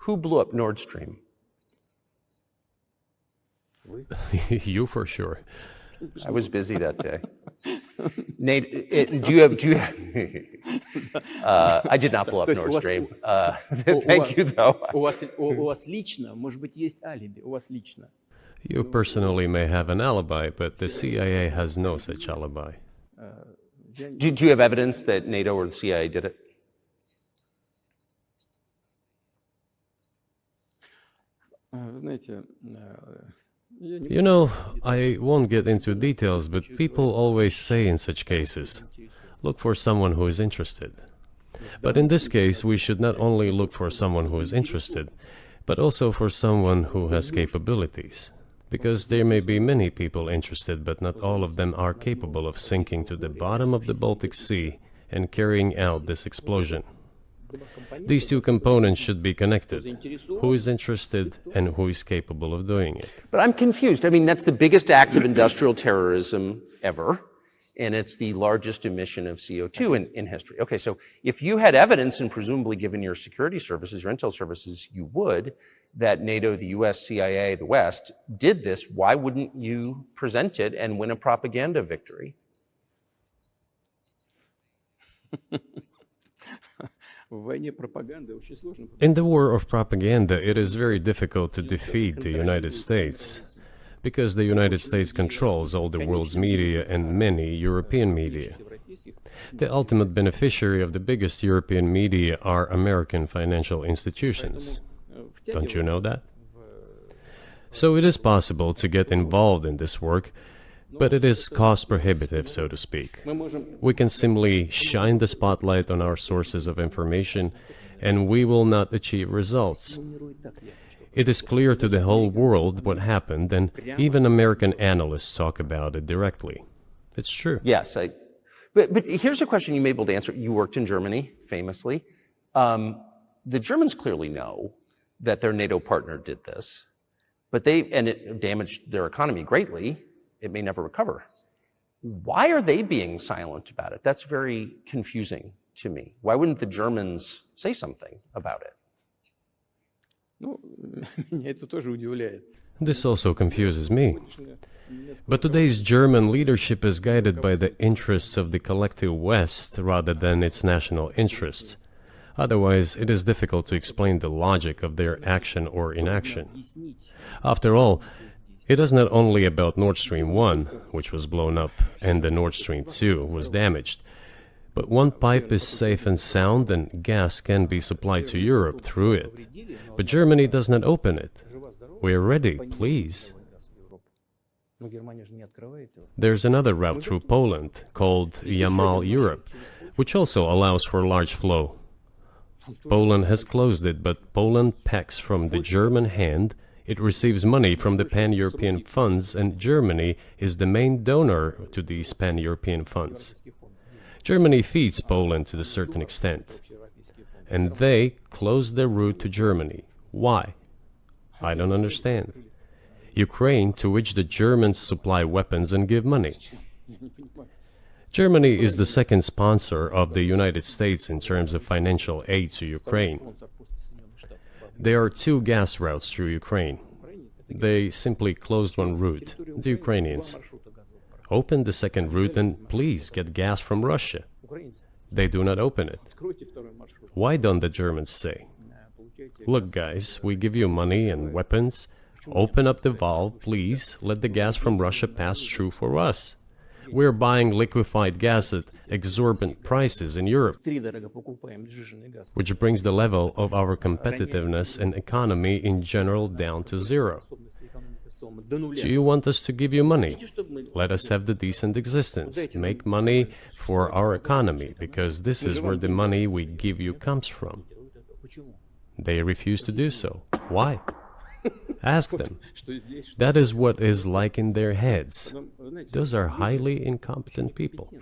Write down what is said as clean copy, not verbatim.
Who blew up Nord Stream? You for sure. I was busy that day. Nate, do you have I did not blow up Nord Stream. Thank you, though. У вас лично, может быть, есть алиби, у вас лично. You personally may have an alibi, but the CIA has no such alibi. Do you have evidence that NATO or the CIA did it? Вы знаете, You know, I won't get into details, but people always say in such cases, look for someone who is interested. But in this case, we should not only look for someone who is interested, but also for someone who has capabilities. Because there may be many people interested, but not all of them are capable of sinking to the bottom of the Baltic Sea and carrying out this explosion. These two components should be connected. Who is interested and who is capable of doing it? But I'm confused. I mean, that's the biggest act of industrial terrorism ever, and it's the largest emission of CO2 in history. Okay, so if you had evidence, and presumably given your security services, your intel services, you would, that NATO, the US, CIA, the West, did this, why wouldn't you present it and win a propaganda victory? In the war of propaganda, it is very difficult to defeat the United States, because the United States controls all the world's media and many European media. The ultimate beneficiary of the biggest European media are American financial institutions. Don't you know that? So it is possible to get involved in this work, but it is cost prohibitive, so to speak. We can simply shine the spotlight on our sources of information, and we will not achieve results. It is clear to the whole world what happened, and even American analysts talk about it directly. It's true. Yes, but here's a question you may be able to answer. You worked in Germany, famously. The Germans clearly know that their NATO partner did this, and it damaged their economy greatly. It may never recover. Why are they being silent about it? That's very confusing to me. Why wouldn't the Germans say something about it? This also confuses me. But today's German leadership is guided by the interests of the collective West rather than its national interests. Otherwise, it is difficult to explain the logic of their action or inaction. After all, it is not only about Nord Stream 1, which was blown up, and the Nord Stream 2 was damaged, but one pipe is safe and sound and gas can be supplied to Europe through it. But Germany does not open it. We are ready, please. There's another route through Poland, called Yamal Europe, which also allows for large flow. Poland has closed it, but Poland pecks from the German hand. It receives money from the pan-European funds, and Germany is the main donor to these pan-European funds. Germany feeds Poland to a certain extent, and they close their route to Germany. Why? I don't understand. Ukraine, to which the Germans supply weapons and give money. Germany is the second sponsor of the United States in terms of financial aid to Ukraine. There are two gas routes through Ukraine. They simply closed one route, the Ukrainians. Open the second route and please get gas from Russia. They do not open it. Why don't the Germans say, look guys, we give you money and weapons, open up the valve, please, let the gas from Russia pass through for us. We're buying liquefied gas at exorbitant prices in Europe, which brings the level of our competitiveness and economy in general down to zero. Do you want us to give you money? Let us have the decent existence. Make money for our economy, because this is where the money we give you comes from. They refuse to do so. Why? Ask them. That is what is like in their heads. Those are highly incompetent people.